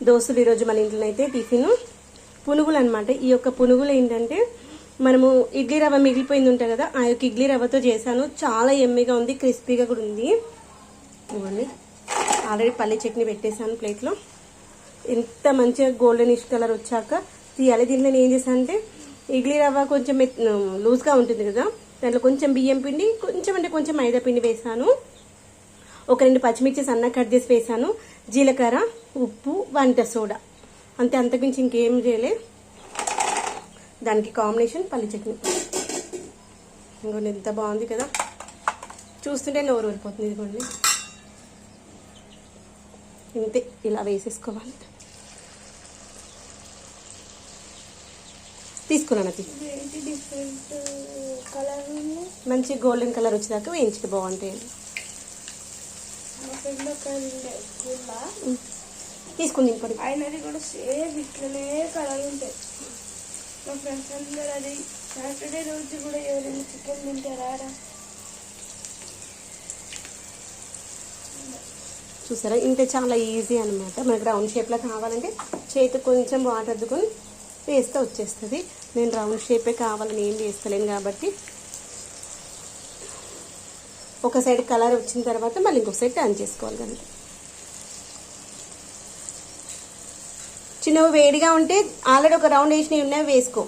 దోస్తులు ఈరోజు మన ఇంట్లో అయితే టిఫిన్ పునుగులు అనమాట. ఈ యొక్క పునుగులు ఏంటంటే మనము ఇడ్లీ రవ్వ మిగిలిపోయింది ఉంటుంది కదా, ఆ యొక్క ఇడ్లీ రవ్వతో చేశాను. చాలా ఎమ్మిగా ఉంది, క్రిస్పీగా కూడా ఉంది. ఇవ్వండి, ఆల్రెడీ పల్లి చట్నీ పెట్టేశాను ప్లేట్లో. ఎంత మంచిగా గోల్డెనిష్ కలర్ వచ్చాక తీయాలి. దీంట్లో నేను ఏం చేశాను అంటే ఇడ్లీ రవ్వ కొంచెం లూజ్గా ఉంటుంది కదా, దాంట్లో కొంచెం బియ్యం పిండి, కొంచెం మైదా పిండి వేసాను. ఒక 2 పచ్చిమిర్చి సన్నగా కట్ చేసి వేసాను. జీలకర్ర, ఉప్పు, వంట సోడా, అంతే. అంతకుమించి ఇంకేం చేయలే. దానికి కాంబినేషన్ పల్లి చట్నీ. ఇంకోండి ఎంత బాగుంది కదా, చూస్తుంటే నోరు ఊరిపోతుంది. ఇదిగోండి, ఇంతే, ఇలా వేసేసుకోవాలి. తీసుకున్నాను. అది మంచి గోల్డెన్ కలర్ వచ్చేదాకా వేయించితే బాగుంటాయి. తీసుకుంది ఇంకోటి. అయినది కూడా సేమ్ ఇట్లనే కలర్ ఉంటాయి. మా ఫ్రెండ్స్ అందరూ అది సాటర్డే రోజు కూడా ఎవరైనా చికెన్ తింటారా? చూసారా, ఇంత చాలా ఈజీ అనమాట. మనకు రౌండ్ షేప్లో కావాలంటే చేతికి కొంచెం వాటర్ అద్దుకొని వేస్తే వచ్చేస్తుంది. నేను రౌండ్ షేపే కావాలని ఏం వేస్తలేను కాబట్టి ఒక సైడ్ కలర్ వచ్చిన తర్వాత మళ్ళీ ఇంకొక సైడ్ టర్న్ చేసుకోవాలి. కనుక చిన్నవి వేడిగా ఉంటే ఆల్రెడీ ఒక రౌండ్ వేసినవి ఉన్నాయి వేసుకో.